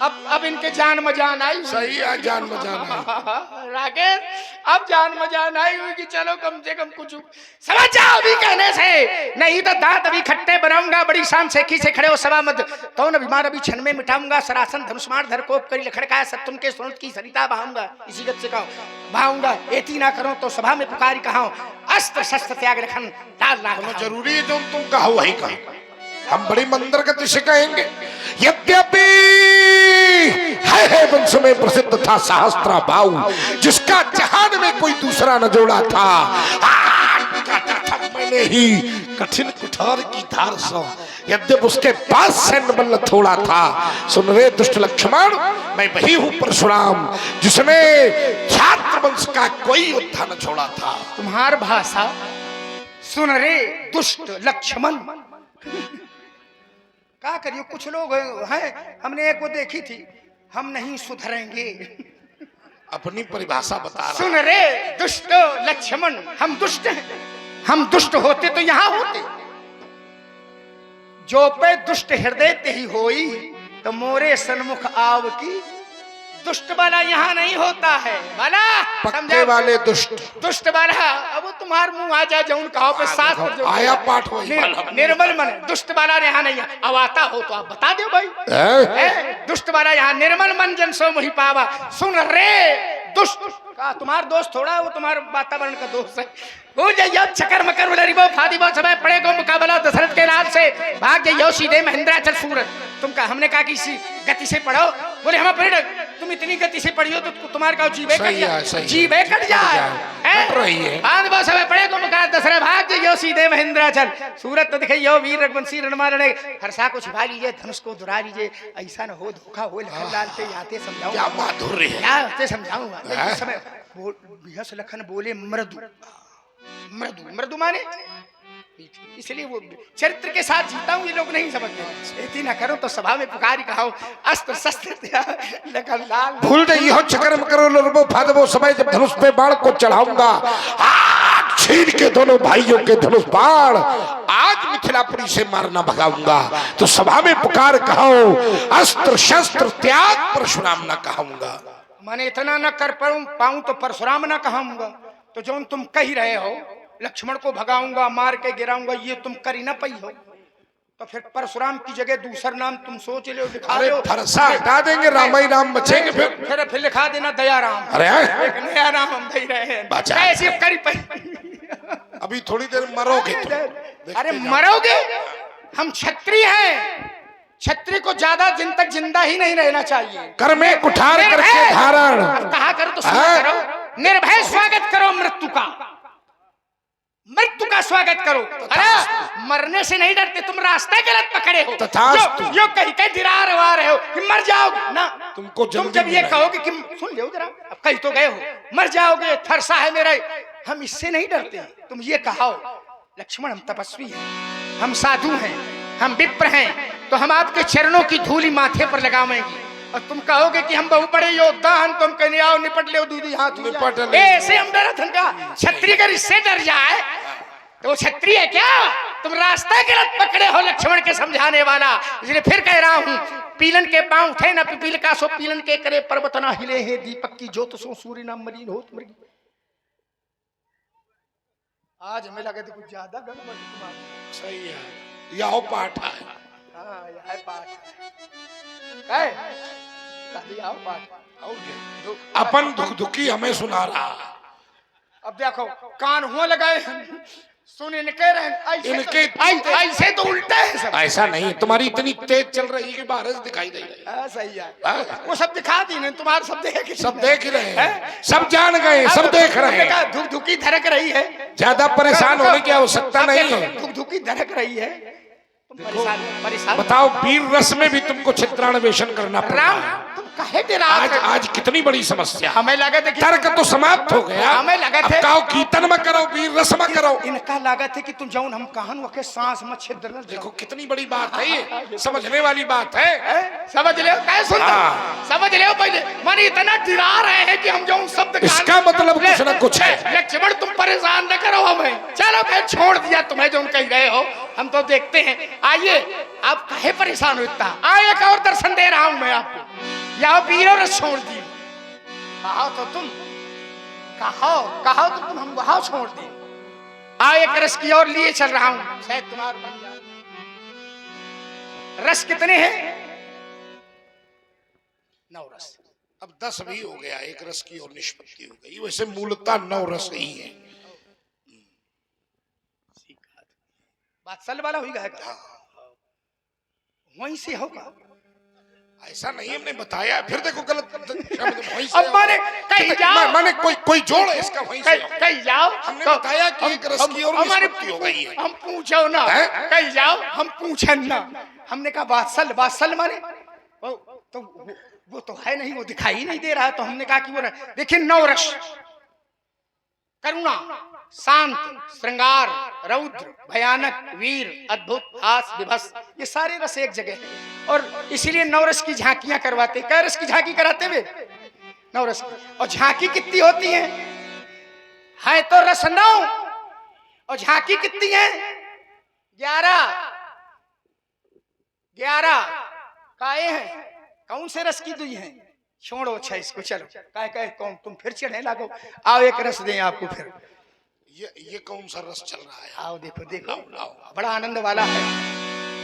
अब इनके जान मजान आई। सही है, जान मजान आई। राकेश अब जान मजान आई हुई कि चलो कम से कम कुछ समझ जाओ अभी कहने से, नहीं तो दांत अभी खट्टे बनाऊंगा। बड़ी शान सेखी से खड़े हो सभा मत, कौन अभिमान अभी क्षण में मिटाऊंगा। सरासन धनुष्मार धर कोप करी लखड़काया, सब तुम के सुनत की सरिता बहाऊंगा। इसी गत से कहो बहाऊंगा, एती ना करो तो सभा में पुकारी कहा, अस्त्र शस्त्र त्याग रखन लाल ना कहा। जरूरी है जो तुम कहो वही कहो, हम बड़ी मंदर गति से कहेंगे। यद्यपि है वंश में प्रसिद्ध था सहस्त्रा बाहु, जिसका जहान में कोई दूसरा न जोड़ा था। मैंने ही कठिन कुठार की धार सो, यद्यप उसके पास सैन्य बल थोड़ा था। सुन रे दुष्ट लक्ष्मण, मैं वही हूँ परशुराम, जिसने छात्र वंश का कोई योद्धा न छोड़ा था। तुम्हार भाषा सुन रे दुष्ट लक्ष्मण। क्या करियो, कुछ लोग हैं, हमने एक वो देखी थी, हम नहीं सुधरेंगे। अपनी परिभाषा बता रहा। सुन रे दुष्ट लक्ष्मण, हम दुष्ट हैं, हम दुष्ट होते तो यहां होते। जो पे दुष्ट हृदय ते ही होई, तो मोरे सन्मुख आव की। दुष्ट वाला यहाँ नहीं होता है, वाला पक्के वाले दुष्ट, दुष्ट वाला। अब वो तुम्हार मुंह आ जाए जौन कहो पे साथ आया पाठ हो निर्मल मन। दुष्ट वाला यहाँ नहीं है, अब आता हो तो आप बता दो भाई। दुष्ट वाला यहाँ निर्मल मन जन सो मुहि पावा। सुन रे दुष्ट का तुम्हार दोस्त थोड़ा है, वो तुम्हारे वातावरण का दोस्त है। हो जाइयो चकर मकर रिबो फादिबो समय पड़ेगो मुकाबला दशरथ के राज से। भाग जाइयो सीधे महेंद्राचल सूरत। तुम कहा हमने कहा कि इसी गति से पढ़ो, बोले हम पढ़, तुम इतनी गति से पढ़ियो तो तुम्हारे का जीवे कट जाए, जीवे कट जाए। फादिबो समय पड़ेगो मुकाबला दशरथ, भाग जाइयो सीधे महेंद्राचल सूरत। तो दिखाइयो वीर रघुवंशी रणमारणे, हर्षा को छिपा लीजिए, धनुष को दुरा लीजिए, ऐसा न हो धोखा हो। लखन लाल पे आते समझाऊं, क्या माधुर्य है, क्या आते समझाऊंगा। समय बिहस लखन बोले मृदु, मृदु मृदु माने इसलिए वो चरित्र के साथ जीता हूं, ये लोग नहीं समझते। इतनी ना करो तो सभा में पुकारी कहो, अस्त्र शस्त्र लखन लाल। भूल गई हो चक्कर मकर लड़बो फादबो समय, जब धनुष पे बाण को चढ़ाऊंगा, छीन के दोनों भाइयों के धनुष बाण आज मिथिलापुरी से मारना भगाऊंगा। तो सभा में पुकार कहो, अस्त्र शस्त्र त्याग परशुराम ना कहूंगा। मैंने इतना न कर पाऊं तो परशुराम ना कहूंगा। तो जो तुम कह रहे हो लक्ष्मण को भगाऊंगा, मार के गिराऊंगा, ये तुम कर ही ना पाई हो, तो फिर परशुराम की जगह दूसरा नाम तुम सोच लो, लिखा लो। फरसा हटा देंगे, राम ही राम बचेंगे। फिर लिखा देना दयाराम। अरे एक नया नाम हम दे रहे हैं, कैसे कर पाई। अभी थोड़ी देर मरोगे तुम। अरे मरोगे, हम क्षत्रिय हैं, क्षत्रिय को ज्यादा दिन तक जिंदा ही नहीं रहना चाहिए। कर में कुठार करके धारण कहा करो तो करो, निर्भय स्वागत करो मृत्यु का, मृत्यु का स्वागत करो। अरे मरने से नहीं डरते, तुम रास्ते गलत पकड़े हो। यो कहीं कहीं दिरार आ रहे हो कि मर जाओगे ना। तुम जब ये कहोगे कि सुन लो जरा, अब कहीं तो गए हो, मर जाओगे, फरसा है मेरा, हम इससे नहीं डरते। तुम ये कहो लक्ष्मण हम तपस्वी हैं, हम साधु हैं, हम विप्र हैं, तो हम आपके चरणों की धूली माथे पर लगावेंगे। और तुम कहोगे कि हम बहुत बड़े योद्धा हैं, तुम कहने आओ निपट ले दूधी हाथ निपट ले। ऐसे हम डरा था, क्षत्रिय अगर इससे डर जाए तो वो क्षत्रिय है क्या? तुम रास्ता गलत पकड़े हो लक्ष्मण के समझाने वाला। इसलिए फिर कह रहा हूँ, पीलन के पांव उठे न पिपील का सो पीलन के करे, पर्वत न हिले है दीपक की ज्योत सो सूर्य न मरीन हो मृगी। आज हमें लगे तो कुछ ज्यादा गड़बड़ तुम्हारी। सही है, यह पाठ है। हाँ यह पाठ है, आओ पाठ। अपन दुख दुखी हमें सुना रहा। अब देखो कान हुआ लगाए सुन इनके ऐसे तो उल्टा है सब। ऐसा नहीं, तुम्हारी इतनी तेज चल रही है कि बारिश दिखाई दे रही है। सही है, वो सब दिखा दी ना, तुम्हारे सब देख ही रहे हैं, सब जान गए, सब देख रहे हैं। धुक धुकी धड़क रही है, ज्यादा परेशान होने की आवश्यकता नहीं है। धुक धुकी धड़क रही है, परेशान। बताओ वीर रस में भी तुमको चित्रान्वेषण करना पड़ा। आज कितनी बड़ी समस्या। हमें लगा था कि तर्क तो समाप्त हो गया, हमें लगा था कहो कीर्तन में करो, वीर रस में करो। इनका लागत है कि तुम जाऊन हम कहान वके सांस में छिद्र न। देखो कितनी बड़ी बात है, ये समझने वाली बात है। समझ ले, क्या सुनता समझ ले पहले। मन इतना डरा रहे हैं कि हम जाऊन शब्द, इसका मतलब कुछ न कुछ है। लक्ष्मण तुम परेशान न करो हमें, चलो मैं छोड़ दिया तुम्हें जो कह रहे हो, हम तो देखते हैं। आइए, आप काहे परेशान हो इतना? आए, एक और दर्शन दे रहा हूं मैं आपको। यहाँ पियो रस छोड़ दी, कहो तो तुम, कहो तो तुम हम वहां छोड़ दी। आए, एक रस की और लिए चल रहा हूं, शायद तुम्हारा बन जाए। रस कितने हैं? 9 रस। अब 10 भी हो गया, एक रस की और निष्पत्ति हो गई। वैसे मूलतः 9 रस ही है। बादशाह वाला हुई गएगा, वहीं से होगा। ऐसा नहीं हमने बताया, फिर देखो गलत वहीं से। अब माने कहीं जाओ, माने कोई जोड़ है इसका वहीं से। कहीं जाओ, हमने बताया कि एक रस की और निष्पत्ति हो गई है। हम पूछो ना, कहीं जाओ, हम पूछन ना। हमने कहा बादशाह माने वो तो है नहीं, वो दिखाई नहीं दे रहा है। तो हमने कहा कि वो देखिए 9 रस, करुणा, शांत, श्रृंगार, रौद्र, भयानक, वीर, अद्भुत, हास, विभस, ये सारे रस एक जगह है। और इसीलिए 9 रस की झांकियां करवाते। कै रस की झांकी कराते हुए? 9 रस की। और झांकी कितनी होती है तो रस 9, और झांकी कितनी है? 11 काए हैं। कौन से रस की दुई है? छोड़ो, अच्छा इसको, चलो काहे कौन तुम फिर चढ़े लागो। आओ, एक रस दें आपको फिर। ये कौन सा रस चल रहा है? आओ देखो, बड़ा आनंद वाला है,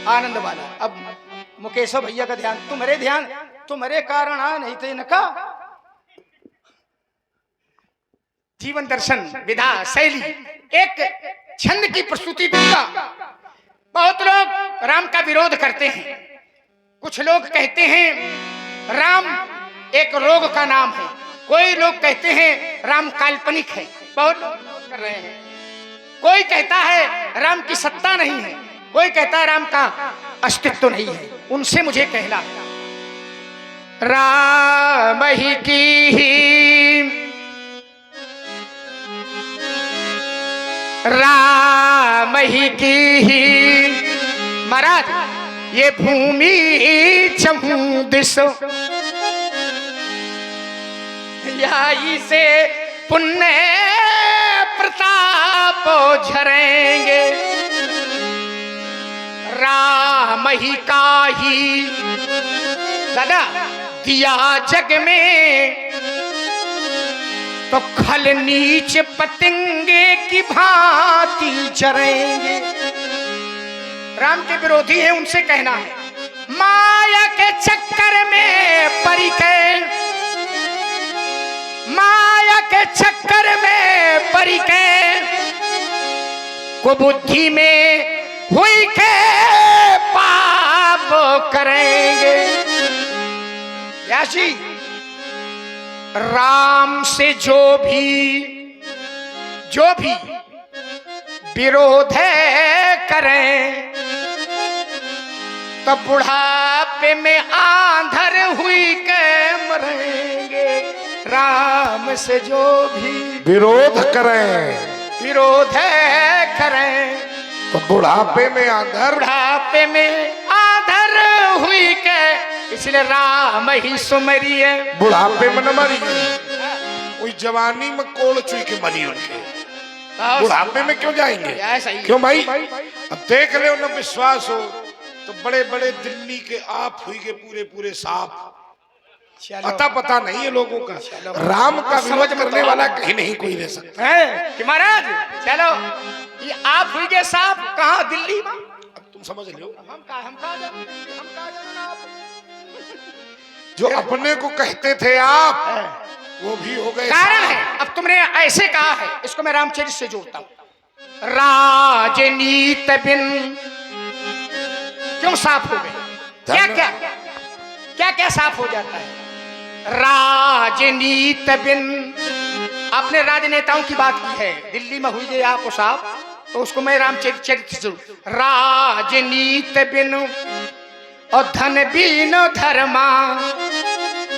आनंद वाला। अब मुकेशो भैया का ध्यान, तुम्हारे कारण आ नहीं थे इनका। जीवन दर्शन, विधा, शैली, एक छंद की प्रस्तुति दूंगा। बहुत लोग राम का विरोध करते हैं। कुछ लोग कहते हैं राम एक रोग का नाम है, कोई लोग कहते हैं राम काल्पनिक है, बहुत लोग कर रहे हैं। कोई कहता है राम की सत्ता नहीं है, कोई कहता है राम का अस्तित्व नहीं है। उनसे मुझे कहना है, राम ही की, राम ही की महाराज ये भूमि चहु दिशो, यही से पुण्य प्रताप झरेंगे। राम ही का ही दादा दिया जग में, तो खल नीच पतंगे की भांति चरेंगे। राम के विरोधी है, उनसे कहना है माया के चक्कर में परी के, माया के चक्कर में परी के, कुबुद्धि में हुई के पाप करेंगे। याशी राम से जो भी विरोध करें, तब बुढ़ापे में आंधर हुई के मरेंगे। राम से जो भी विरोध करें, तो बुढ़ापे में आंधर हुई के, इसलिए राम ही सुमरिए। बुढ़ापे में न मरी, कोई जवानी में कोल चुई के मरी उनके, बुढ़ापे में क्यों जाएंगे? क्यों भाई? अब देख ले, उन्हें विश्वास हो तो बड़े बड़े दिल्ली के आप हुई के पूरे साफ, अता पता नहीं है लोगों का। राम का विरोध करने वाला कहीं नहीं कोई रह सकता है कि महाराज चलो ये आप हुई के साफ कहाँ? दिल्ली में। अब तुम समझ लो, हम कहाँ जाना आप? जो अपने को कहते थे आप, वो भी हो गए। कारण है, अब तुमने ऐसे कहा है, इसको मैं रामचरित से जोड़ता हूं। राजनीत बिन क्यों साफ हो गए? क्या साफ हो जाता है? राजनीत बिन, आपने राजनेताओं की बात की है, दिल्ली में हुई गई आप साफ, तो उसको मैं रामचरित से जोड़। राजनीत बिन और धन बिन धर्मा,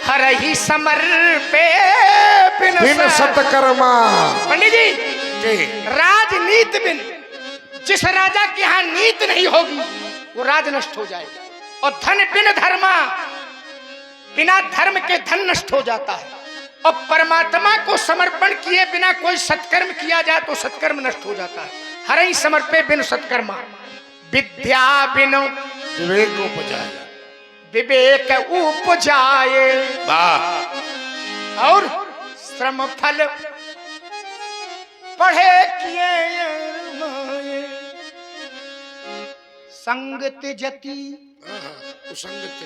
हर ही समर्पे बिन सतकर्मा। पंडित जी, राजनीति बिन, जिस राजा के यहाँ नीति नहीं होगी वो राज नष्ट हो जाएगा। और धन बिन धर्मा, बिना धर्म के धन नष्ट हो जाता है। और परमात्मा को समर्पण किए बिना कोई सत्कर्म किया जाए तो सत्कर्म नष्ट हो जाता है। हर ही समर्पे बिन सत्कर्मा, विद्या बिनु विवेक उपजाए। विवेक उपजाए, वाह। और श्रम फल पढ़े किए माए। संगत जति, कुसंगते,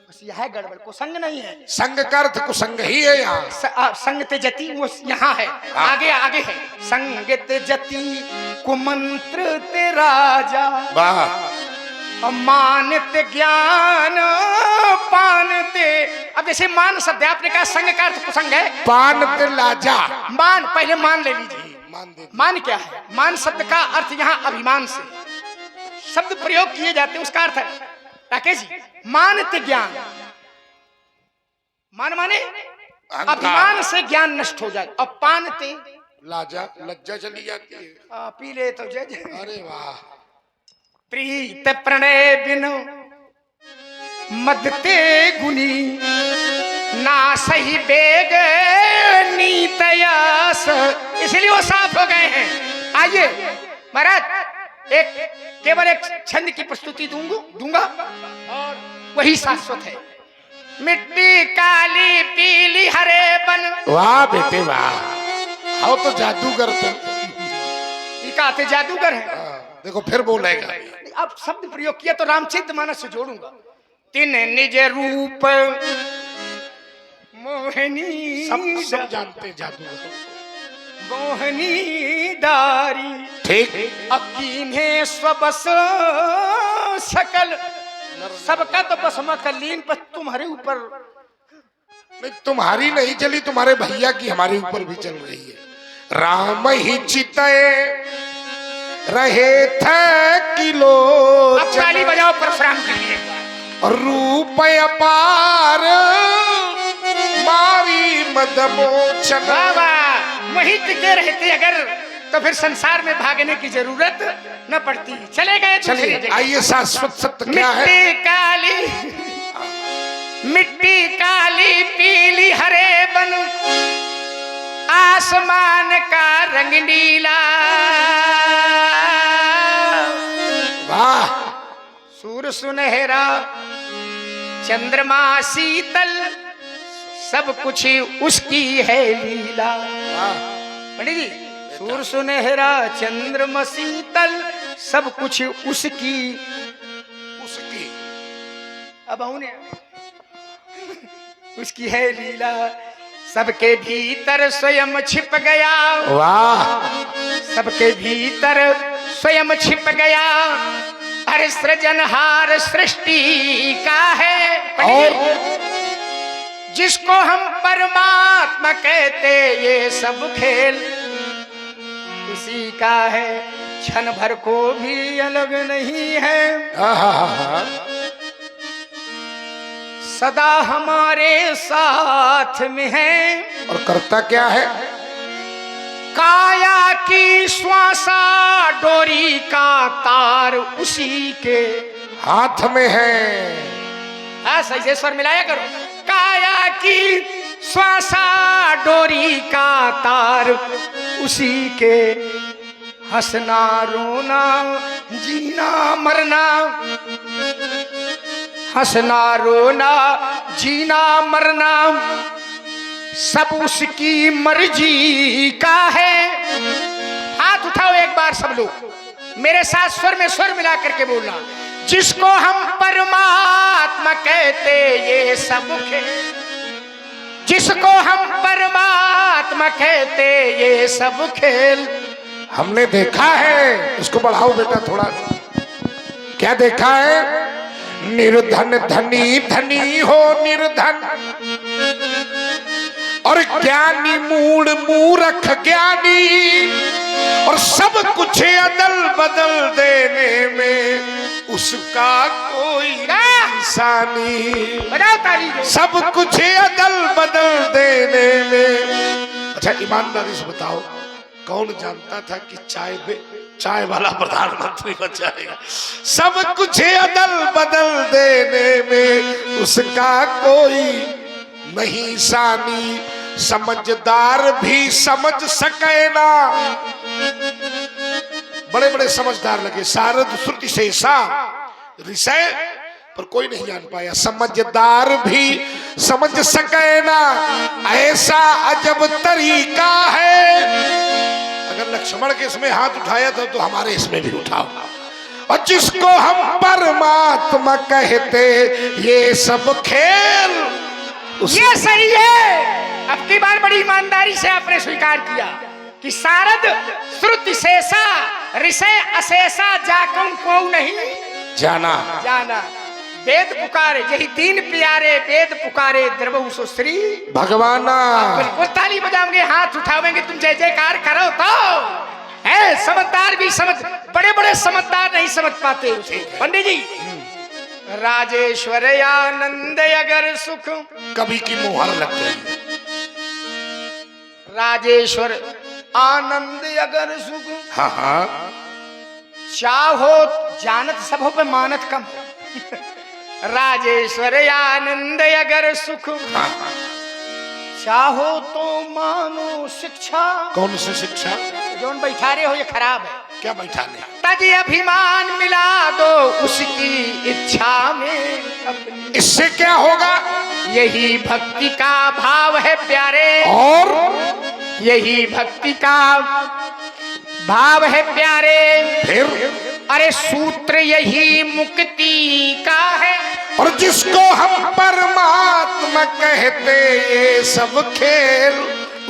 बस यह है गड़बड़, कुसंग नहीं है। संग का अर्थ कुसंग ही है यहाँ। संगत जति वो यहाँ है, आगे आगे है। संगत जति कुमंत्र ते राजा, वाह। मानत ज्ञान पानते। अब जैसे मान शब्द है, आपने कहा संग का अर्थ कुसंग है। पान ते लाजा, मान, पहले मान ले लीजिए। मान दे। मान क्या है? मान शब्द का अर्थ यहाँ अभिमान से शब्द प्रयोग किए जाते हैं, उसका अर्थ है राकेश जी, मानते ज्ञान। मान माने अभिमान से ज्ञान नष्ट हो जाए। अब पानते लाजा, लज्जा चली जाती है। पी ले तो जज। अरे वाह। प्रीत प्रणय बिनु मदते गुनी, ना सही बेग नीतयास। इसलिए वो साफ हो गए हैं। आइए महाराज, एक केवल एक छंद की प्रस्तुति दूंगा और वही शाश्वत है। मिट्टी काली पीली हरे बन। वाह बेटे वाह, आओ तो जादूगर तुम। ये कहते जादूगर है। देखो फिर बोलेगा। अब शब्द प्रयोग किया तो रामचरित मानस से जोड़ूंगा। तिन निज रूप मोहनी, सब जानते जादूगर, मोहनी दारी। ठीक। अकीन्हे स्वबस सकल, सबका तो बस मकलीन, पर तुम्हारे ऊपर नहीं, तुम्हारी नहीं चली, तुम्हारे भैया की हमारे ऊपर भी चल रही है। राम ही चितए रहे थे किलो। अब ताली बजाओ परशुराम के लिए। रूप अपार मारी मदमोचन। बाबा वहीं टिके रहते अगर, तो फिर संसार में भागने की जरूरत न पड़ती। चले गए दूसरी जगह। आइए, शाश्वत सत्य क्या है? मिट्टी काली, मिट्टी काली पीली हरे बन, आसमान का रंग नीला। वाह। सूर सुनहरा चंद्रमा शीतल, सब कुछ उसकी है लीला। पंडित जी, सूर सुनहरा चंद्रमा शीतल, सब कुछ उसकी उसकी। अब उसकी है लीला। सबके भीतर स्वयं छिप गया। वाह। सबके भीतर स्वयं छिप गया। हर सृजनहार सृष्टि का है। और जिसको हम परमात्मा कहते, ये सब खेल उसी का है। क्षण भर को भी अलग नहीं है। सदा हमारे साथ में है। और करता क्या है? काया की श्वासा डोरी का तार उसी के हाथ में है। हाँ, सही से स्वर मिलाया करो। काया की श्वासा डोरी का तार उसी के, हंसना रोना जीना मरना, हंसना रोना जीना मरना, सब उसकी मर्जी का है। हाथ उठाओ एक बार सब लोग, मेरे साथ स्वर में स्वर मिला करके बोलना। जिसको हम परमात्मा कहते, ये सब खेल, जिसको हम परमात्मा कहते, ये सब खेल हमने देखा है। इसको बढ़ाओ बेटा थोड़ा। क्या देखा है? निर्धन धनी धनी हो निर्धन, और ज्ञानी मूढ़ मूर्ख ज्ञानी, और सब कुछ अदल बदल देने में उसका कोई निशानी। सब कुछ अदल बदल देने में। अच्छा, ईमानदारी से बताओ, कौन जानता था कि चाय वाला प्रधानमंत्री बन जाएगा? सब कुछ अदल बदल देने में उसका कोई नहीं सानी। समझदार भी समझ सके ना, बड़े बड़े समझदार लगे। सारद श्रुति शेषा ऋषय पर कोई नहीं जान पाया। समझदार भी समझ सके ना, ऐसा अजब तरीका है। अगर लक्ष्मण के इसमें हाथ उठाया था तो हमारे इसमें भी उठाओ। और जिसको हम परमात्मा कहते, ये सब खेल ये सही है। अब की बार बड़ी ईमानदारी से आपने स्वीकार किया कि सारद श्रुति शेषा ऋषय अशेषा जाकुम को नहीं जाना जाना। वेद पुकारे, यही तीन प्यारे वेद पुकारे, द्रवहु सो श्री भगवाना। बिल्कुल ताली बजाओगे, हाथ उठाओगे, तुम जय जयकार करो तो है। समझदार भी समझ, बड़े बड़े समझदार नहीं समझ पाते उसे। पंडित जी, राजेश्वर आनंद अगर सुख, कभी की मोहर लग गई। राजेश्वर आनंद अगर सुख, हाँ हाँ, चाहो जानत सब हो पे मानत कम। राजेश्वर आनंद अगर सुख, हाँ हाँ। चाहो तो मानो शिक्षा। कौन सी शिक्षा? जोन बैठा रहे हो ये खराब है। क्या बैठाने? तजी अभिमान मिला दो उसकी इच्छा में अपनी। इससे क्या होगा? यही भक्ति का भाव है प्यारे, और यही भक्ति का भाव है प्यारे। फिर अरे सूत्र यही मुक्ति का है। और जिसको हम परमात्मा कहते, ये सब खेल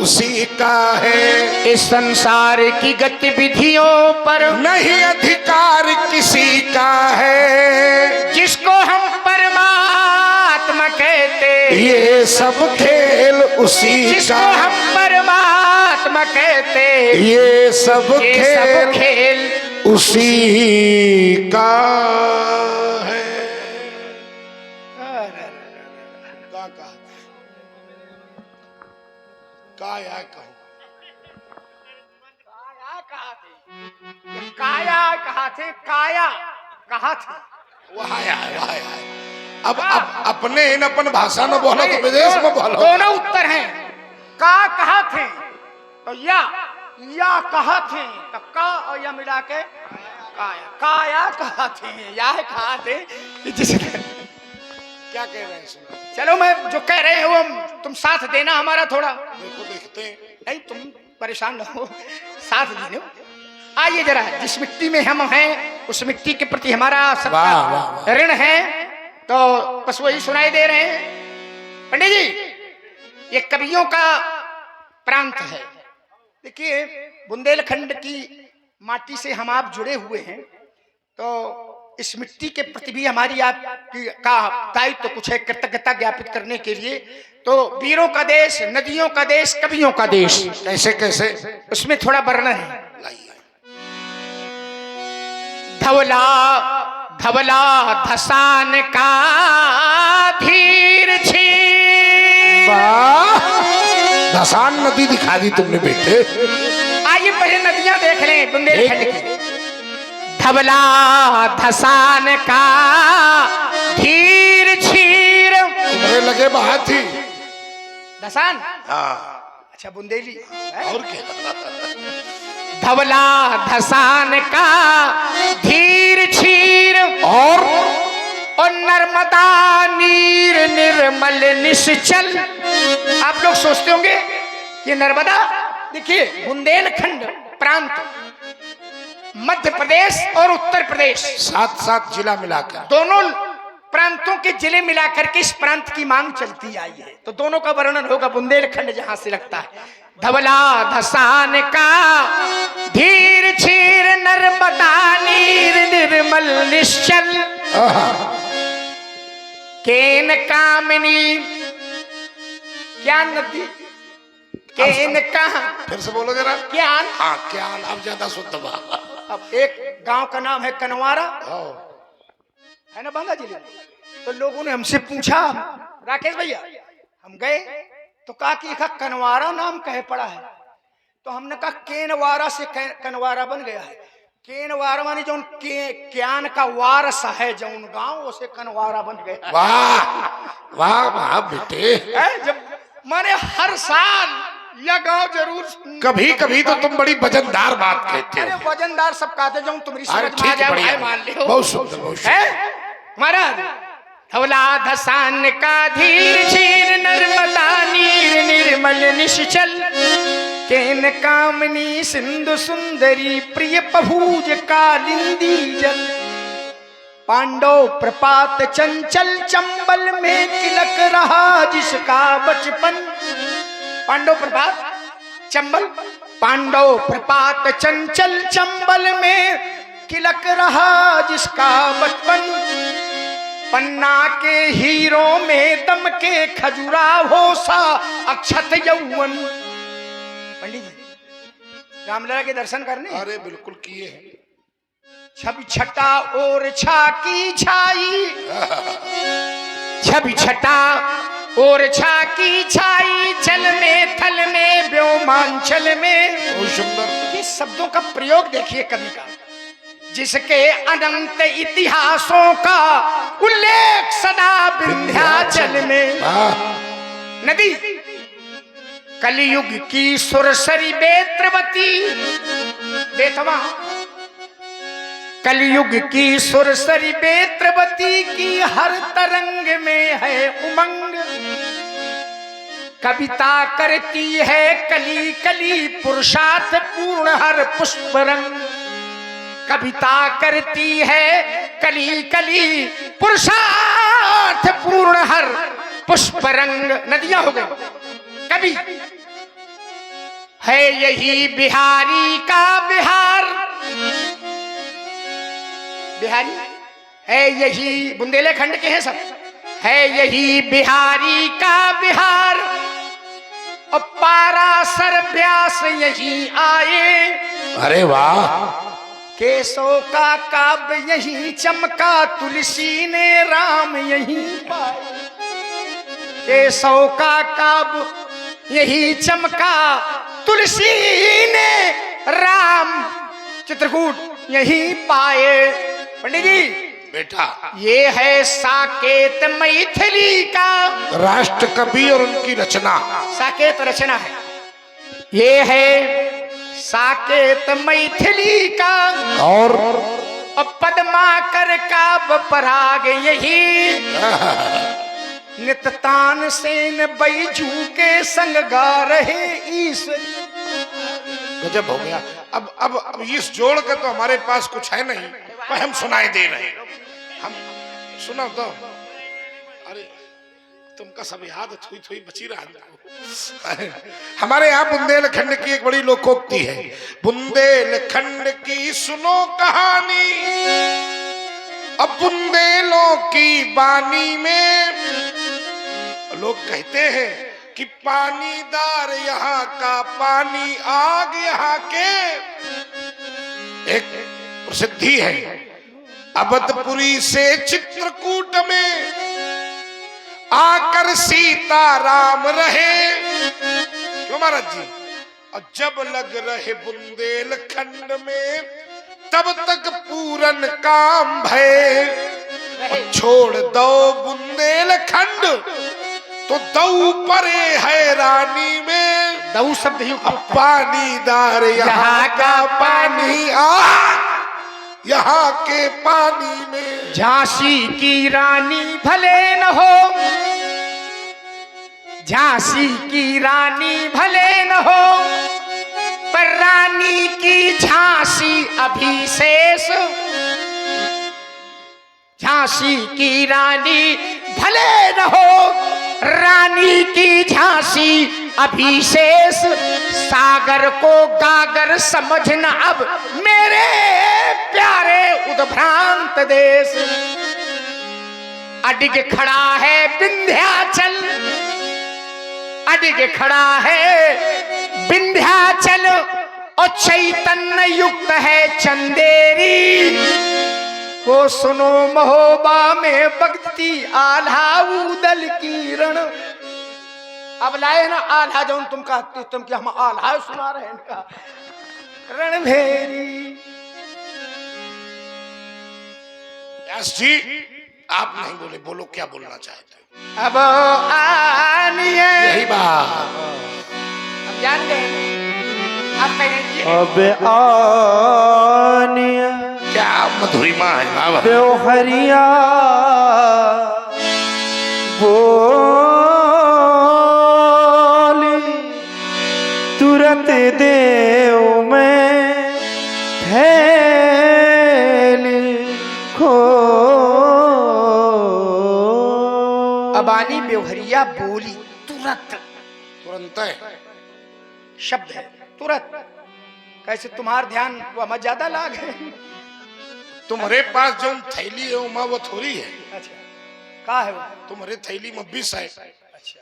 उसी का है। इस संसार की गतिविधियों पर नहीं अधिकार किसी का है। जिसको हम परमात्मा कहते, ये सब खेल उसी जिसको का। हम परमात्मा कहते, ये सब ये खेल उसी का है। काया कहो, काया कहा थे, काया कहा थे। वहाँ है, वहाँ है। अब अपने इन अपन भाषा में बोलो तो विदेश में बोलो। दोनों उत्तर हैं। का कहा थे तो या कहा थे तो का और या मिला के काया, काया कहा थे, या कहा थे। क्या कह रहे हैं इसमें? चलो मैं जो कह रहे हो तुम साथ देना हमारा थोड़ा। देखो देखते हैं। नहीं तुम परेशान न हो, साथ देने। आइए जरा, जिस मिट्टी में हम हैं उस मिट्टी के प्रति हमारा सबका ऋण है, तो बस वही सुनाई दे रहे हैं। पंडित जी, ये कवियों का प्रांत है। देखिए, बुंदेलखंड की माटी से हम आप जुड़े हुए हैं, तो इस मिट्टी के प्रति भी हमारी आपकी का दायित्व तो कुछ है, कृतज्ञता ज्ञापित करने के लिए। तो वीरों का देश, नदियों का देश, कवियों का देश, कैसे कैसे उसमें थोड़ा वर्णन है। धवला धवला धसान का धीर छी। धसान नदी दिखा दी तुमने बेटे। आइए पहले नदियां देख लें बुंदेलखंड की। धवला धसान का धीर छीर। तुम्हारे लगे बाहर थी धसान? हाँ। अच्छा, बुंदेली और क्या? धवला धसान का धीर छीर, और नर्मदा नीर निर्मल निश्चल। आप लोग सोचते होंगे कि नर्मदा, देखिए बुंदेलखंड प्रांत मध्य प्रदेश और उत्तर प्रदेश, 7 जिला मिलाकर दोनों प्रांतों के जिले मिलाकर के इस प्रांत की मांग चलती आई है। तो दोनों का वर्णन होगा। बुंदेलखंड जहां से लगता है, धवला धसान का धीर छीर, नर्मदा नीर निर्मल निश्चल। केन कामिनी, क्या नदी, केन कहा, फिर से बोलो जरा। ज्ञान। हाँ, ज्ञान अब ज्यादा शुद्ध बाबा। अब एक गांव का नाम है कनवारा, है ना, बांदा जिले में। तो लोगों ने हमसे पूछा, राकेश भैया, हम गए तो कहा कि कनवारा नाम कहे पड़ा है। तो हमने कहा केनवारा से कनवारा बन गया है। केनवारा मानी जो क्यान का वारस है, जो गांव उसे कनवारा बन गया। वाह वाह वाह बेटे। जब माने हर साल यह गांव जरूर सुन। कभी कभी तो तुम बड़ी वजनदार बात कहते अरे हो। वजनदार सब कहते जो तुम्हारी अरे समझ में आ ठीक जाए बढ़िया, भाई मान लियो। बहुत सुंदर, बहुत सुंदर। है महाराज धवला धसान का धीर झीर नर्मदा नीर निर्मल निश्चल केन कामनी सिंधु सुंदरी प्रिय पभूज कालिंदी जल पांडव प्रपात चंचल चंबल में तिलक रहा जिसका बचपन। पांडव प्रपात चंबल, पांडव प्रपात चंचल चंबल में तिलक रहा जिसका बचपन। पन्ना के हीरों में दम के खजुराहो सा अक्षत यौवन। पंडित जी रामलला के दर्शन करने? अरे बिल्कुल किए हैं। छवि छटा और छाकी छाई, छवि छटा और छाकी छाई जल में थल में व्योमांचल में। बहुत सुंदर। ये शब्दों का प्रयोग देखिए कवि का, जिसके अनंत इतिहासों का उल्लेख सदा विंध्याचल में। नदी कलयुग की सुरसरी बेत्रवती, बेतवा कलयुग की सुरसरी बेत्रवती की हर तरंग में है उमंग। कविता करती है कली कली पुरुषार्थ पूर्ण हर पुष्प रंग। कविता करती है कली कली पुरुषार्थ पूर्ण हर पुष्प रंग। नदियां हो गई। कवि है यही बिहारी का बिहार, बिहारी है यही बुंदेलखंड के हैं सब। है यही बिहारी का बिहार और पारासर व्यास यही आए। अरे वाह। केशव का काव्य यही चमका तुलसी ने राम यही पाए। केशव का काव्य यही चमका तुलसी ने राम चित्रकूट यही पाए। पंडित जी बेटा ये है साकेत मैथिली का राष्ट्र कवि और उनकी रचना। साकेत रचना है। ये है साकेत मैथिली का और पद्माकर का पराग यही। नित्तान सेन बैजू के संग गा रहे ईश्वरी। गजब हो गया। अब इस जोड़ के तो हमारे पास कुछ है नहीं, पर हम सुनाई दे रहे हैं। हम सुना तो अरे तुमका सब याद थोड़ी थोड़ी बची रहा। हमारे यहाँ बुंदेलखंड की एक बड़ी लोकोक्ति है। बुंदेलखंड की सुनो कहानी, अब बुंदेलों की बानी में लोग कहते हैं कि पानीदार यहाँ का पानी आग यहाँ के। एक प्रसिद्धि है अवधपुरी से चित्रकूट में आकर सीता राम रहे। क्यों महाराज जी? और जब लग रहे बुंदेलखंड में तब तक पूरन काम भय। छोड़ दो बुंदेलखंड तो दऊ परे हैरानी में। दऊ शब्द ही पानीदार यहाँ का पानी आ यहाँ के पानी में। झांसी की रानी भले न हो, झांसी की रानी भले न हो, पर रानी की झांसी अभी शेष। झांसी की रानी भले न हो, रानी की झांसी अभी शेष। सागर को गागर समझना अब मेरे प्यारे उद्भ्रांत देश। अडिग खड़ा है विंध्याचल, अडिग खड़ा है विंध्याचल और चैतन्य युक्त है चंदेरी। वो सुनो महोबा में बगती आल्हा उदल किरण। अब लाए ना आल्हा जो तुम कहते तुम कि हम आल्हा सुना रहे हैं। रणभेरी व्यास जी आप नहीं बोले, बोलो क्या बोलना चाहते हो? अब आनिए यही बात। अब जान गए आप कह रहे हैं अब आनिया क्या मधुरिमा है बाबा। देवहरिया बोली तुरंत देव में थैली खो। अबानी बेवहरिया बोली तुरंत, तुरंत है शब्द है तुरंत। कैसे तुम्हार ध्यान वो हमें ज्यादा लाग है। तुम्हारे पास जो थैली है उमा वो थोड़ी है। अच्छा कहा है वो? तुम्हारे थैली में विष है। अच्छा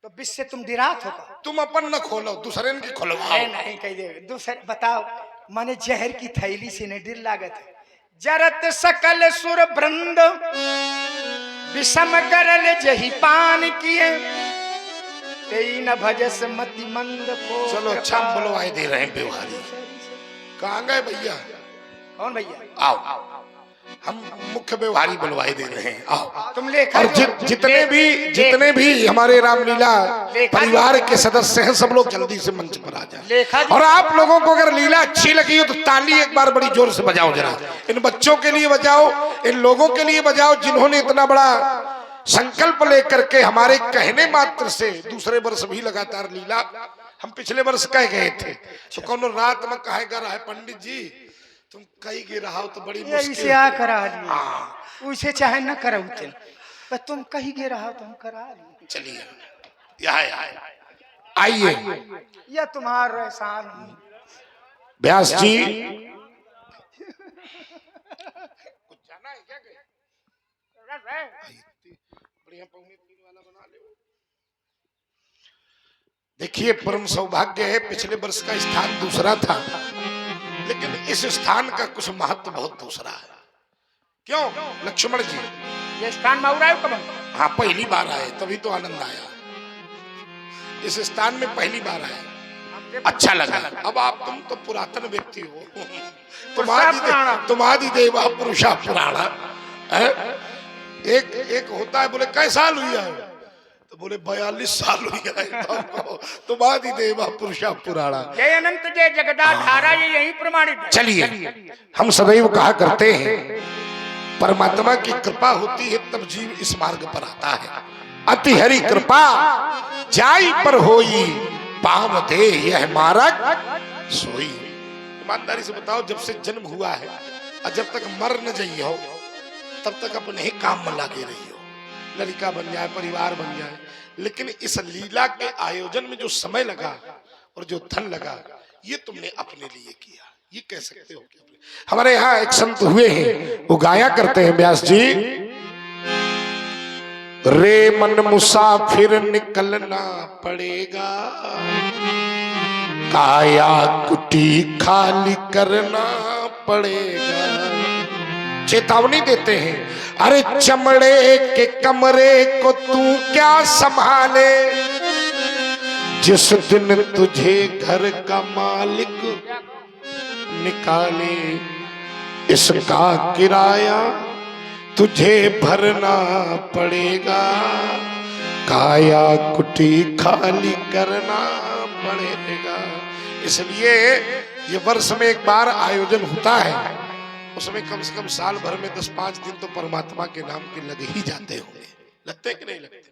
तो विष से तुम दिरात होगा। तुम अपन न खोलो, दूसरे की खोलवाओ। नहीं नहीं कह दे दूसरे बताओ। माने जहर की थैली से ने दिल लागत है। जरत सकल सुर वृंद विषम गरल जही पान किए तेई न भजस मति मंद को। चलो अच्छा बुलवाए दे रहे हैं व्यवहारी। कहाँ गए भैया? कौन भैया? आओ हम मुख्य व्यवहारी बुलवाए दे रहे हैं। आओ तुम लेखा और जितने भी हमारे रामलीला परिवार के सदस्य हैं सब लोग जल्दी से मंच पर आ जाए। और आप लोगों को अगर लीला अच्छी लगी हो तो ताली एक बार बड़ी जोर से बजाओ जरा। इन बच्चों के लिए बजाओ, इन लोगों के लिए बजाओ जिन्होंने इतना बड़ा संकल्प लेकर के हमारे कहने मात्र से दूसरे वर्ष भी लगातार लीला हम पिछले वर्ष कह गए थे। तो कौन रात में कहेगा रहा है पंडित जी तुम कहीं गे रहा हो तो बड़ी मुश्किल आ करा लिए उसे चाहे न करा पर तुम कहीं गे रहा हो तो हम करा लिए। चलिए यहाँ आइए। यह तुम्हारा एहसान व्यास जी कुछ जाना है क्या? बढ़िया पौने 3 वाला बना ले। देखिए परम सौभाग्य है, पिछले वर्ष का स्थान दूसरा था लेकिन इस स्थान का कुछ महत्व बहुत दूसरा है। क्यों लक्ष्मण जी? ये स्थान में आए कब? हाँ पहली बार आए तभी तो आनंद आया। इस स्थान में पहली बार आए, अच्छा लगा। अब आप तुम तो पुरातन व्यक्ति हो। तुम्हारी देवा पुरुषा पुराणा। एक होता है बोले कै साल हुई है तो बोले 42 साल हुई है। तुम्हारी देवा पुरुषा पुराणा। जय अनंत जय जगदाधारा ये यही प्रमाणित है। चलिए हम सदैव कहा करते हैं परमात्मा की कृपा होती है तब जीव इस मार्ग पर आता है। अति हरि कृपा जाई पर होई पाव दे यह मार्ग सोई। ईमानदारी से बताओ जब से जन्म हुआ है और जब तक मर न जाइए हो तब तक अपने ही काम में लगे रही हो, लड़का बन जाए परिवार बन जाए। लेकिन इस लीला के आयोजन में जो समय लगा और जो धन लगा ये तुमने अपने लिए किया, ये कह सकते हो कि हमारे यहाँ एक संत हुए हैं वो गाया करते हैं व्यास जी। रे मन मुसाफिर निकलना पड़ेगा काया कुटी खाली करना पड़ेगा। चेतावनी देते हैं अरे चमड़े के कमरे को तू क्या संभाले जिस दिन तुझे घर का मालिक निकाले इसका किराया तुझे भरना पड़ेगा काया कुटी खाली करना पड़ेगा। इसलिए ये वर्ष में एक बार आयोजन होता है, उसमें कम से कम साल भर में 10-5 दिन तो परमात्मा के नाम के लगे ही जाते होंगे। लगते कि नहीं लगते?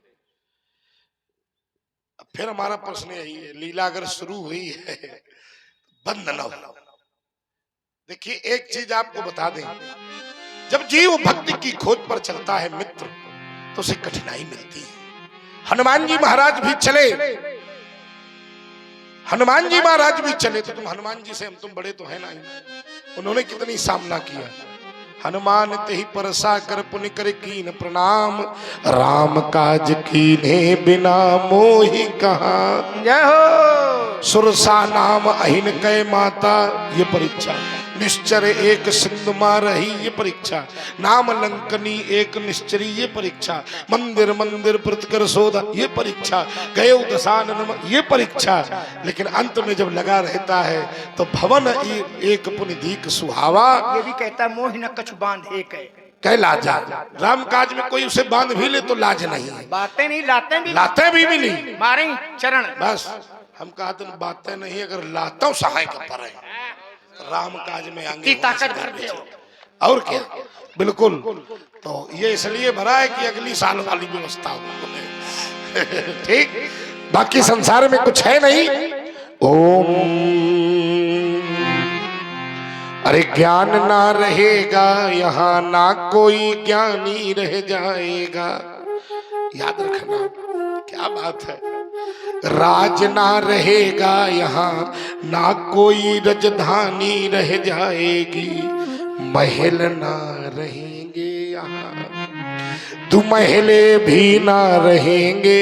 अब फिर हमारा प्रश्न यही है, लीला अगर शुरू हुई है बंद न हो। देखिए एक चीज आपको बता दें, जब जीव भक्ति की खोज पर चलता है मित्र तो उसे कठिनाई मिलती है। हनुमान जी महाराज भी चले, हनुमान जी महाराज भी चले तो तुम हनुमान जी से हम तुम बड़े तो है ना, उन्होंने कितनी सामना किया। हनुमान तेहि परसा कर पुनि कर कीन प्रणाम राम काज कीन्हे बिना मोहि कहा जय हो। सुरसा नाम अहिन कै माता ये परीक्षा, निश्चर एक सिंधु माँ रही ये परीक्षा, नाम लंकनी एक निश्चरी ये परीक्षा, मंदिर मंदिर प्रतिकर सोधा ये परीक्षा, गयो दशानन ये परीक्षा। लेकिन अंत में जब लगा रहता है तो भवन एक पुनिधिक सुहावा। ये भी कहता मोहि न कछु बांध एक है कह लाजा। राम काज में कोई उसे बांध भी ले तो लाज नहीं है, बातें नहीं लाते भी लाते भी नहीं मारे चरण बस हम कहा तुम बातें नहीं अगर लाता हूं सहाय कर पर राम काज में आगे की ताकत भरते हो। और क्या बिल्कुल। तो ये इसलिए भरा है कि अगली साल वाली व्यवस्था हो। ठीक, बाकी संसार में कुछ है नहीं। ओम, अरे ज्ञान ना रहेगा यहाँ ना कोई ज्ञानी रह जाएगा। याद रखना, क्या बात है। राज ना रहेगा यहाँ ना कोई राजधानी रह जाएगी। महल ना रहेंगे यहाँ दो महले भी ना रहेंगे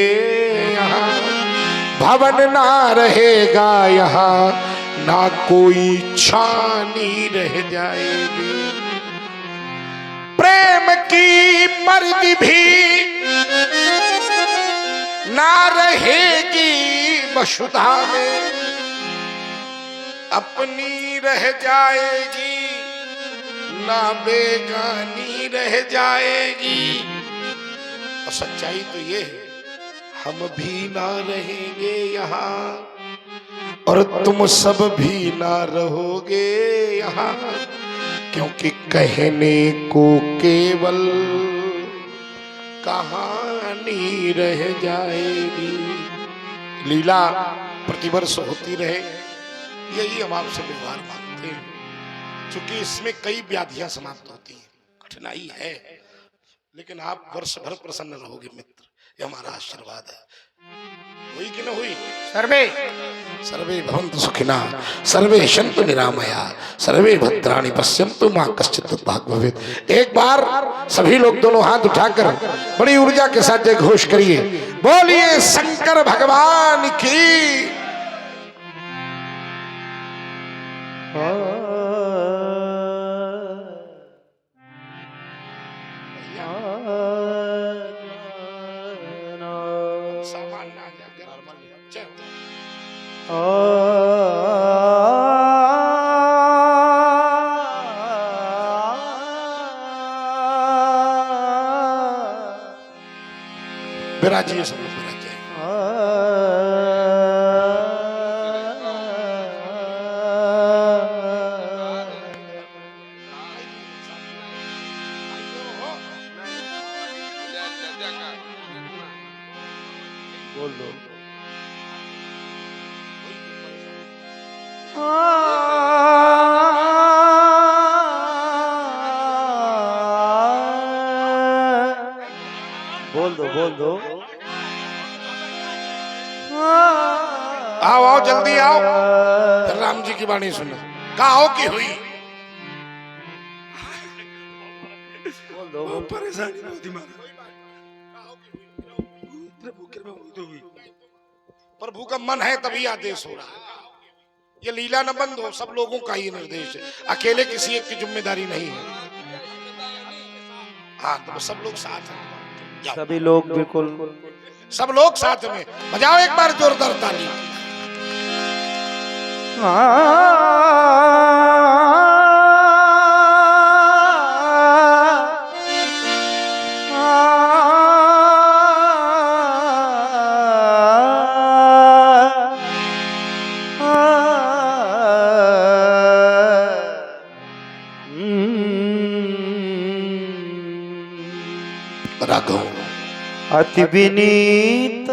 यहाँ। भवन ना रहेगा यहाँ ना कोई छानी रह जाएगी। प्रेम की मर्जी भी ना रहेगी वसुधा में। अपनी रह जाएगी ना बेगानी रह जाएगी। और सच्चाई तो ये है हम भी ना रहेंगे यहाँ और तुम सब भी ना रहोगे यहाँ। क्योंकि कहने को केवल कहानी रह जाएगी। लीला प्रतिवर्ष होती रहे, यही हम आपसे व्यवहार मांगते हैं। क्योंकि इसमें कई व्याधियां समाप्त होती हैं, कठिनाई है, लेकिन आप वर्ष भर प्रसन्न रहोगे मित्र, ये हमारा आशीर्वाद है। हुई कि न हुई? सर्वे सर्वे भवन्तु सुखिनः सर्वे सन्तु निरामया सर्वे भद्राणि पश्यन्तु मा कश्चित् दुर्भाग् भवेत्। एक बार सभी लोग दोनों हाथ उठाकर बड़ी ऊर्जा के साथ जय घोष करिए, बोलिए शंकर भगवान की। विराजिए सब लोग विराजिए। बोल दो। बोल दो बोल दो। आओ आओ जल्दी आओ, फिर राम जी की वाणी सुनो। कहो की हुई बोल दो। परेशानी बहुत ही प्रभु का मन है तभी आदेश हो रहा है। ये लीला न बंद हो, सब लोगों का ही निर्देश है, अकेले किसी एक की जिम्मेदारी नहीं है। हाँ तो सब लोग साथ हैं, सभी लोग बिल्कुल सब लोग साथ में बजाओ एक बार जोरदार ताली। राघव अति विनीत